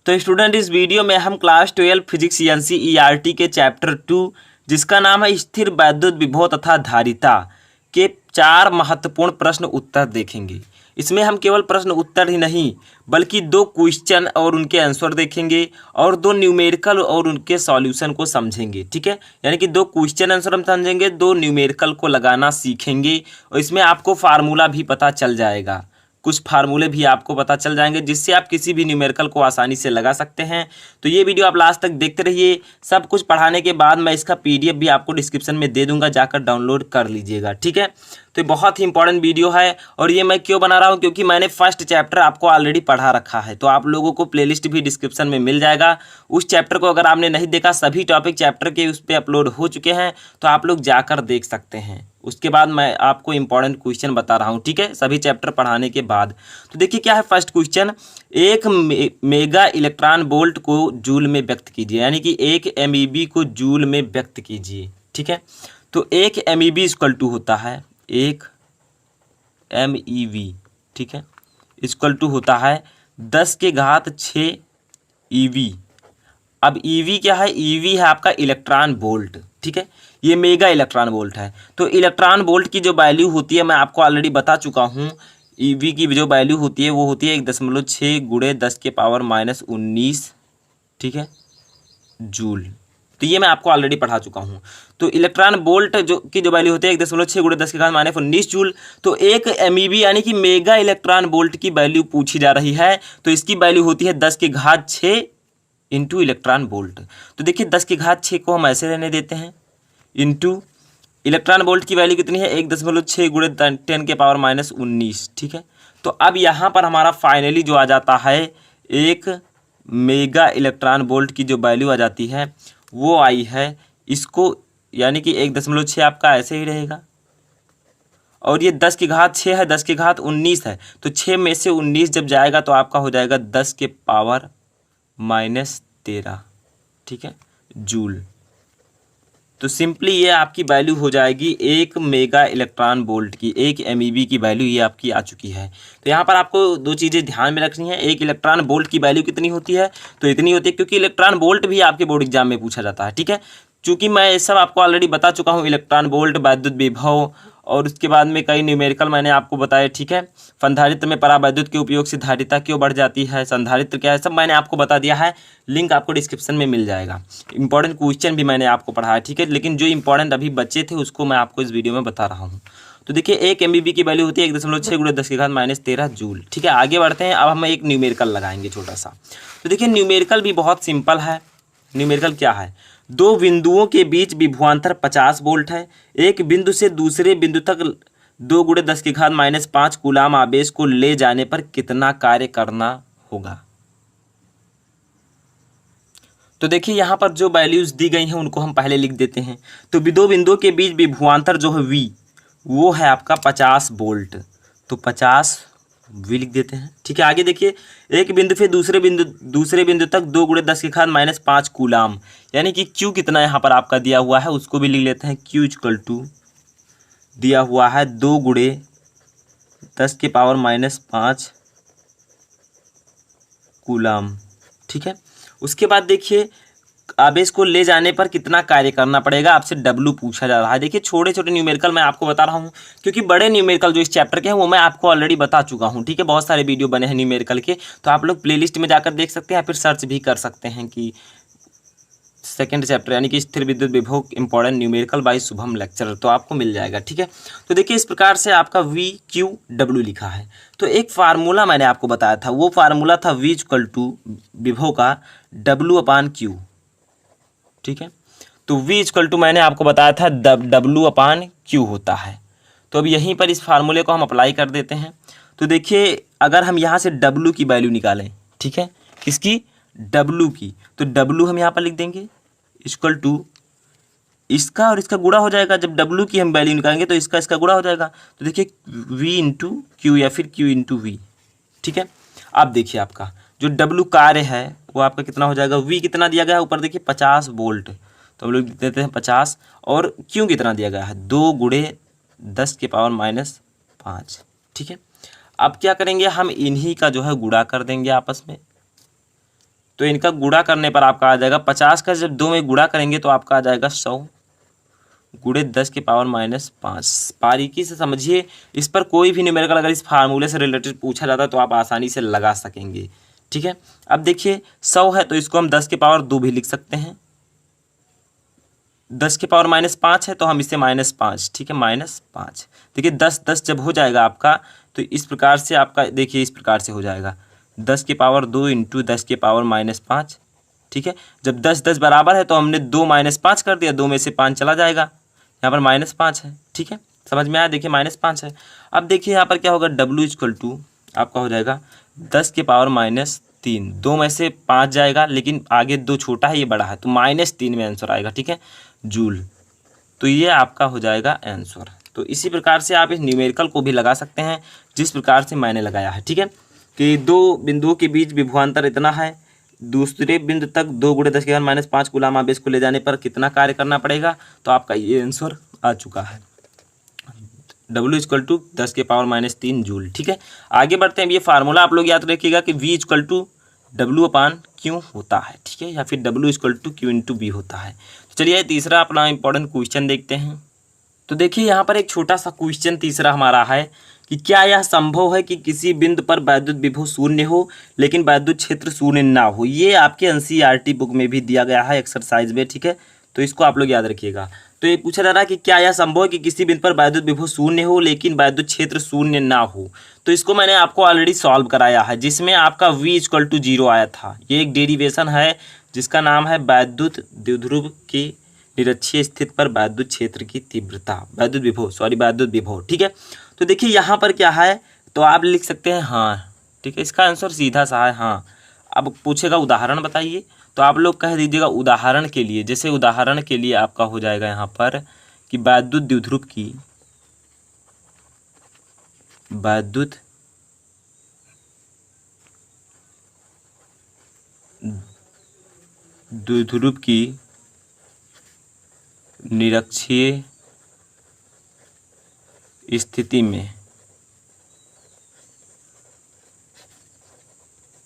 तो स्टूडेंट, इस वीडियो में हम क्लास 12 फिजिक्स एनसीईआरटी के चैप्टर 2 जिसका नाम है स्थिर वैद्युत विभव तथा धारिता के 4 महत्वपूर्ण प्रश्न उत्तर देखेंगे। इसमें हम केवल प्रश्न उत्तर ही नहीं बल्कि 2 क्वेश्चन और उनके आंसर देखेंगे और 2 न्यूमेरिकल और उनके सॉल्यूशन को समझेंगे। ठीक है, यानी कि 2 क्वेश्चन आंसर हम समझेंगे, 2 न्यूमेरिकल को लगाना सीखेंगे और इसमें आपको फार्मूला भी पता चल जाएगा। कुछ फार्मूले भी आपको पता चल जाएंगे जिससे आप किसी भी न्यूमेरिकल को आसानी से लगा सकते हैं। तो ये वीडियो आप लास्ट तक देखते रहिए। सब कुछ पढ़ाने के बाद मैं इसका पीडीएफ भी आपको डिस्क्रिप्शन में दे दूंगा, जाकर डाउनलोड कर लीजिएगा। ठीक है, तो ये बहुत ही इंपॉर्टेंट वीडियो है और ये मैं क्यों बना रहा हूँ, क्योंकि मैंने फर्स्ट चैप्टर आपको ऑलरेडी पढ़ा रखा है। तो आप लोगों को प्लेलिस्ट भी डिस्क्रिप्शन में मिल जाएगा। उस चैप्टर को अगर आपने नहीं देखा, सभी टॉपिक चैप्टर के उस पर अपलोड हो चुके हैं, तो आप लोग जाकर देख सकते हैं। उसके बाद मैं आपको इंपॉर्टेंट क्वेश्चन बता रहा हूँ। ठीक है, सभी चैप्टर पढ़ाने के बाद। तो देखिए क्या है फर्स्ट क्वेश्चन, एक मेगा इलेक्ट्रॉन वोल्ट को जूल में व्यक्त कीजिए, यानी कि 1 MeV को जूल में व्यक्त कीजिए। ठीक है, तो 1 MeV इक्वल टू होता है 1 MeV। ठीक है, इक्वल टू होता है 10⁻6 EV। अब EV क्या है? EV है आपका इलेक्ट्रॉन वोल्ट। ठीक है, ये मेगा इलेक्ट्रॉन वोल्ट है। तो इलेक्ट्रॉन वोल्ट की जो वैल्यू होती है मैं आपको ऑलरेडी बता चुका हूँ। EV की जो वैल्यू होती है वो होती है 1.6 × 10⁻−19। ठीक है, जूल। तो ये मैं आपको ऑलरेडी पढ़ा चुका हूँ। तो इलेक्ट्रॉन वोल्ट जो वैल्यू होती है 1.6 × 10⁻−19 जूल। तो 1 MeV यानी कि मेगा इलेक्ट्रॉन वोल्ट की वैल्यू पूछी जा रही है, तो इसकी वैल्यू होती है 10�6 इंटू इलेक्ट्रॉन वोल्ट। तो देखिए 10�6 को हम ऐसे रहने देते हैं, इंटू इलेक्ट्रॉन वोल्ट की वैल्यू कितनी है? 1.6 × 10⁻−19। ठीक है, तो अब यहाँ पर हमारा फाइनली जो आ जाता है 1 मेगा इलेक्ट्रॉन वोल्ट की जो वैल्यू आ जाती है वो आई है इसको, यानी कि 1.6 आपका ऐसे ही रहेगा और ये 10�6 है, 10⁻19 है। तो 6 में से 19 जब जाएगा तो आपका हो जाएगा 10⁻−13। ठीक है, जूल। तो सिंपली ये आपकी वैल्यू हो जाएगी 1 मेगा इलेक्ट्रॉन वोल्ट की, 1 MeV की वैल्यू ये आपकी आ चुकी है। तो यहाँ पर आपको 2 चीज़ें ध्यान में रखनी है। एक इलेक्ट्रॉन वोल्ट की वैल्यू कितनी होती है? तो इतनी होती है, क्योंकि इलेक्ट्रॉन वोल्ट भी आपके बोर्ड एग्जाम में पूछा जाता है। ठीक है, चूँकि मैं ये सब आपको ऑलरेडी बता चुका हूँ, इलेक्ट्रॉन वोल्ट, वैद्युत विभव और उसके बाद में कई न्यूमेरिकल मैंने आपको बताया। ठीक है, संधारित्र में परावैद्युत के उपयोग से धारिता क्यों बढ़ जाती है, संधारित्र क्या है, सब मैंने आपको बता दिया है। लिंक आपको डिस्क्रिप्शन में मिल जाएगा। इंपॉर्टेंट क्वेश्चन भी मैंने आपको पढ़ाया। ठीक है, लेकिन जो इंपॉर्टेंट अभी बच्चे थे उसको मैं आपको इस वीडियो में बता रहा हूँ। तो देखिए 1 MeV की वैल्यू होती है 1.6 × 10⁻−13 जूल। ठीक है, आगे बढ़ते हैं। अब हम एक न्यूमेरिकल लगाएंगे छोटा सा। तो देखिए न्यूमेरिकल भी बहुत सिंपल है। न्यूमेरिकल क्या है? 2 बिंदुओं के बीच विभवांतर 50 वोल्ट है। एक बिंदु से दूसरे बिंदु तक 2 × 10⁻−5 कूलाम आवेश को ले जाने पर कितना कार्य करना होगा? तो देखिए यहाँ पर जो वैल्यूज दी गई हैं उनको हम पहले लिख देते हैं। तो 2 बिंदुओं के बीच विभवांतर जो है V, वो है आपका 50 वोल्ट। तो 50 V लिख देते हैं। ठीक है, आगे देखिए एक बिंदु से दूसरे बिंदु तक 2 × 10⁻−5 कूलाम, यानी कि Q कितना यहाँ पर आपका दिया हुआ है उसको भी लिख लेते हैं। Q इक्वल टू दिया हुआ है 2 × 10⁻−5 कूलाम। ठीक है, उसके बाद देखिए आवेश को ले जाने पर कितना कार्य करना पड़ेगा, आपसे W पूछा जा रहा है। देखिए छोटे छोटे न्यूमेरिकल मैं आपको बता रहा हूँ, क्योंकि बड़े न्यूमेरिकल जो इस चैप्टर के हैं वो मैं आपको ऑलरेडी बता चुका हूँ। ठीक है, बहुत सारे वीडियो बने हैं न्यूमेरिकल के, तो आप लोग प्लेलिस्ट में जाकर देख सकते हैं, फिर सर्च भी कर सकते हैं कि सेकेंड चैप्टर यानी कि स्थिर विद्युत विभव important numerical by Shubham lecturer, तो आपको मिल जाएगा। ठीक है, तो देखिए इस प्रकार से आपका VQW लिखा है। तो एक फार्मूला मैंने आपको बताया था, वो फार्मूला था V इक्वल टू विभव का W/Q। ठीक है, तो V इक्वल टू मैंने आपको बताया था W/Q होता है। तो अब यहीं पर इस फार्मूले को हम अप्लाई कर देते हैं। तो देखिए अगर हम यहाँ से W की वैल्यू निकालें, ठीक है, किसकी? W की, तो W हम यहाँ पर लिख देंगे इक्वल टू इसका और इसका गुणा हो जाएगा। जब W की हम वैल्यू निकालेंगे तो इसका गुणा हो जाएगा। तो देखिए V × Q या फिर Q × V। ठीक है, अब देखिए आपका जो W कार्य है वो आपका कितना हो जाएगा? V कितना दिया गया है ऊपर देखिए 50 वोल्ट, तो हम लोग लिख देते हैं 50, और Q कितना दिया गया है? 2 × 10⁻−5। ठीक है, अब क्या करेंगे हम इन्हीं का जो है गुणा कर देंगे आपस में। तो इनका गुणा करने पर आपका आ जाएगा 50 का जब 2 में गुणा करेंगे तो आपका आ जाएगा 100 गुणे 10 की पावर -5। बारीकी से समझिए, इस पर कोई भी न्यूमेरिकल अगर इस फार्मूले से रिलेटेड पूछा जाता है तो आप आसानी से लगा सकेंगे। ठीक है, अब देखिए 100 है तो इसको हम 10 की पावर 2 भी लिख सकते हैं। 10 की पावर -5 है तो हम इसे -5, ठीक है, -5। देखिए 10 जब हो जाएगा आपका तो इस प्रकार से आपका देखिए इस प्रकार से हो जाएगा 10 की पावर 2 इंटू 10 की पावर -5। ठीक है, जब 10 बराबर है तो हमने 2 -5 कर दिया, 2 में से 5 चला जाएगा, यहाँ पर -5 है। ठीक है, समझ में आया, देखिए -5 है। अब देखिए यहाँ पर क्या होगा, W इक्वल टू आपका हो जाएगा 10 की पावर -3, 2 में से 5 जाएगा लेकिन आगे 2 छोटा है ये बड़ा है तो -3 में आंसर आएगा। ठीक है, जूल। तो ये आपका हो जाएगा आंसर। तो इसी प्रकार से आप इस न्यूमेरिकल को भी लगा सकते हैं जिस प्रकार से मैंने लगाया है। ठीक है, कि 2 बिंदुओं के बीच विभवांतर इतना है, दूसरे बिंदु तक 2 गुणे 10 की पावर -5 कूलाम आवेश को ले जाने पर कितना कार्य करना पड़ेगा, तो आपका ये आंसर आ चुका है। W इक्वल टू 10 की पावर -3 जूल। ठीक है, आगे बढ़ते हैं। ये फार्मूला आप लोग याद रखिएगा कि V इक्वल टू W/Q होता है। ठीक है, या फिर W equal to Q into B होता है। तो चलिए तीसरा अपना इंपॉर्टेंट क्वेश्चन देखते हैं। तो देखिए यहाँ पर एक छोटा सा क्वेश्चन तीसरा हमारा है कि क्या यह संभव है कि किसी बिंदु पर वैद्युत विभव शून्य हो लेकिन वैद्युत क्षेत्र शून्य ना हो। ये आपके NCERT बुक में भी दिया गया है एक्सरसाइज में। ठीक है, तो इसको आप लोग याद रखिएगा। तो ये पूछा जा रहा है कि क्या यह संभव है कि किसी बिंदु पर वैद्युत विभव शून्य हो लेकिन वैद्युत क्षेत्र शून्य ना हो। तो इसको मैंने आपको ऑलरेडी सॉल्व कराया है जिसमें आपका V इक्वल टू 0 आया था। ये एक डेरिवेशन है जिसका नाम है वैद्युत द्विध्रुव की निरक्षीय स्थिति पर वैद्युत क्षेत्र की तीव्रता, वैद्युत विभव। ठीक है, तो देखिए यहाँ पर क्या है, तो आप लिख सकते हैं हाँ। ठीक है, इसका आंसर सीधा सा है हाँ। अब पूछेगा उदाहरण बताइए, तो आप लोग कह दीजिएगा उदाहरण के लिए, जैसे उदाहरण के लिए आपका हो जाएगा यहाँ पर कि वैद्युत द्विध्रुव की निरक्षीय स्थिति में,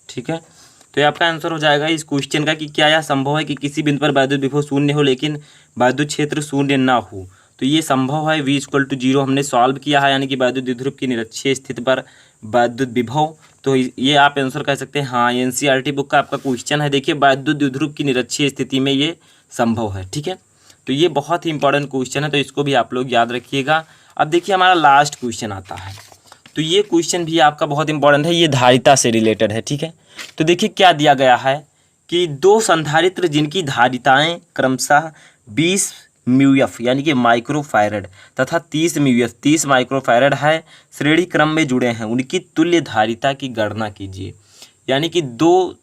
ठीक है, तो ये आपका आंसर हो जाएगा इस क्वेश्चन का कि क्या यह संभव है कि किसी बिंदु पर वैद्युत विभव शून्य हो लेकिन वैद्युत क्षेत्र शून्य ना हो। तो ये संभव है। V इक्वल टू 0 हमने सॉल्व किया है, यानी कि वैद्युत द्विध्रुव की निरक्षीय स्थिति पर वैद्युत विभव। तो ये आप आंसर कह सकते हैं हाँ। ये NCERT बुक का आपका क्वेश्चन है। देखिए वैद्युत द्विध्रुव की निरक्षीय स्थिति में ये संभव है। ठीक है, तो ये बहुत ही इंपॉर्टेंट क्वेश्चन है, तो इसको भी आप लोग याद रखिएगा। अब देखिए हमारा लास्ट क्वेश्चन आता है, तो ये क्वेश्चन भी आपका बहुत इंपॉर्टेंट है, ये धारिता से रिलेटेड है। ठीक है, तो देखिए क्या दिया गया है कि 2 संधारित्र जिनकी धारिताएं क्रमशः 20 μF यानी कि माइक्रोफैरड तथा 30 μF 30 माइक्रोफैरड है, श्रेणी क्रम में जुड़े हैं, उनकी तुल्य धारिता की गणना कीजिए। यानी कि 2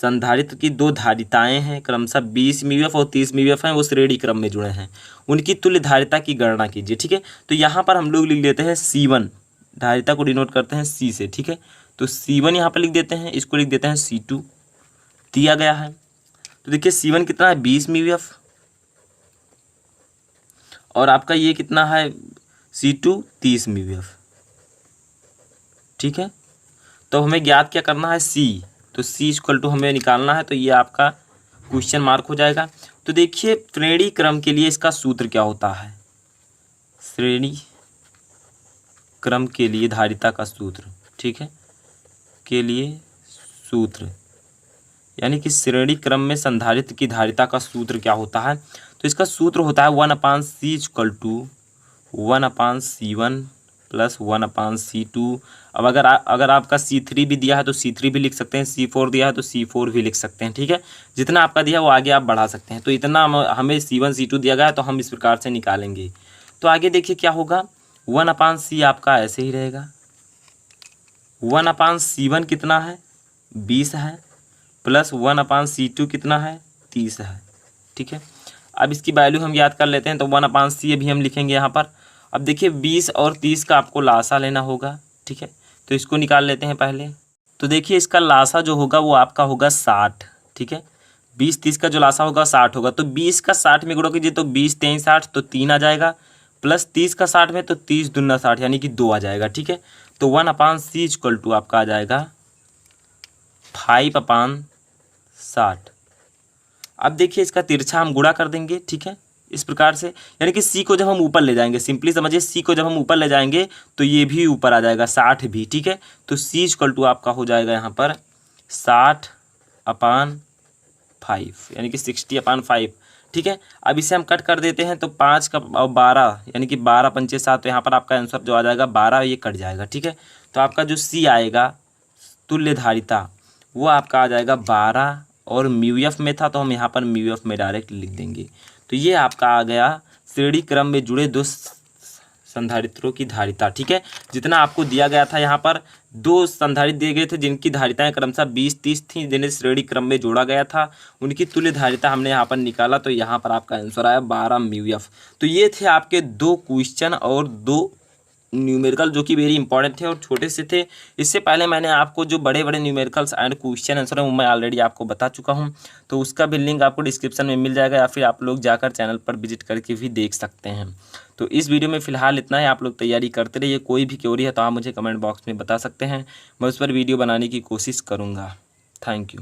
संधारित्र की 2 धारिताएं हैं, क्रमशः 20 μF और 30 μF हैं, वो श्रेणी क्रम में जुड़े हैं, उनकी तुल्य धारिता की गणना कीजिए। ठीक है, तो यहाँ पर हम लोग लिख लेते हैं C1, धारिता को डिनोट करते हैं C से। ठीक है, तो C1 यहाँ पर लिख देते हैं, इसको लिख देते हैं C2 दिया गया है। तो देखिए C1 कितना है 20 μF और आपका ये कितना है C2 30 μF। ठीक है, तो हमें ज्ञात क्या करना है C, तो C इक्वल टू हमें निकालना है, तो ये आपका क्वेश्चन मार्क हो जाएगा। तो देखिए श्रेणी क्रम के लिए इसका सूत्र क्या होता है, श्रेणी क्रम के लिए धारिता का सूत्र, ठीक है, के लिए सूत्र, यानी कि श्रेणी क्रम में संधारित्र की धारिता का सूत्र क्या होता है, तो इसका सूत्र होता है 1/C equal to 1/C1 plus 1/C2। अब अगर आपका C3 भी दिया है तो C3 भी लिख सकते हैं, C4 दिया है तो C4 भी लिख सकते हैं। ठीक है, जितना आपका दिया है वो आगे आप बढ़ा सकते हैं। तो इतना हमें C1 C2 दिया गया है तो हम इस प्रकार से निकालेंगे। तो आगे देखिए क्या होगा, 1/C आपका ऐसे ही रहेगा, 1/C1 कितना है 20 है, प्लस 1/C2 कितना है 30 है। ठीक है, अब इसकी वैल्यू हम याद कर लेते हैं, तो 1/C अभी हम लिखेंगे यहाँ पर। अब देखिए 20 और 30 का आपको लासा लेना होगा। ठीक है, तो इसको निकाल लेते हैं पहले। तो देखिए इसका लासा जो होगा वो आपका होगा 60। ठीक है, 20-30 का जो लासा होगा 60 होगा, तो 20 का 60 में गुणा कीजिए तो 20-3 60 तो 3 आ जाएगा, प्लस 30 का 60 में तो 30 दूना 60 यानी कि 2 आ जाएगा। ठीक है, तो 1/C इक्वल टू आपका आ जाएगा 5/30 60। अब देखिए इसका तिरछा हम गुणा कर देंगे, ठीक है, इस प्रकार से, यानी कि सी को जब हम ऊपर ले जाएंगे, सिंपली समझिए सी को जब हम ऊपर ले जाएंगे तो ये भी ऊपर आ जाएगा 60 भी, ठीक है। तो सी इक्वल टू आपका हो जाएगा यहाँ पर 60/5 यानी कि 60/5, ठीक है। अब इसे हम कट कर देते हैं तो 5 का 12 यानी कि 12 पंचे 7, तो यहाँ पर आपका आंसर जो आ जाएगा 12, ये कट जाएगा, ठीक है। तो आपका जो सी आएगा तुल्य धारिता वो आपका आ जाएगा 12, और म्यू एफ में था तो हम यहाँ पर म्यू एफ में डायरेक्ट लिख देंगे। तो ये आपका आ गया श्रेणी क्रम में जुड़े दो संधारित्रों की धारिता, ठीक है। जितना आपको दिया गया था यहाँ पर 2 संधारित्र दिए गए थे जिनकी धारिताएं क्रमशः 20-30 थी, जिन्हें श्रेणी क्रम में जोड़ा गया था, उनकी तुल्य धारिता हमने यहाँ पर निकाला, तो यहाँ पर आपका आंसर आया 12 म्यू एफ। तो ये थे आपके 2 क्वेश्चन और 2 न्यूमेरिकल जो कि वेरी इंपॉर्टेंट थे और छोटे से थे। इससे पहले मैंने आपको जो बड़े बड़े न्यूमेरिकल्स एंड क्वेश्चन आंसर है वो मैं ऑलरेडी आपको बता चुका हूं, तो उसका भी लिंक आपको डिस्क्रिप्शन में मिल जाएगा, या फिर आप लोग जाकर चैनल पर विजिट करके भी देख सकते हैं। तो इस वीडियो में फिलहाल इतना है, आप लोग तैयारी करते रहिए। कोई भी क्वेरी है तो आप मुझे कमेंट बॉक्स में बता सकते हैं, मैं उस पर वीडियो बनाने की कोशिश करूँगा। Thank you.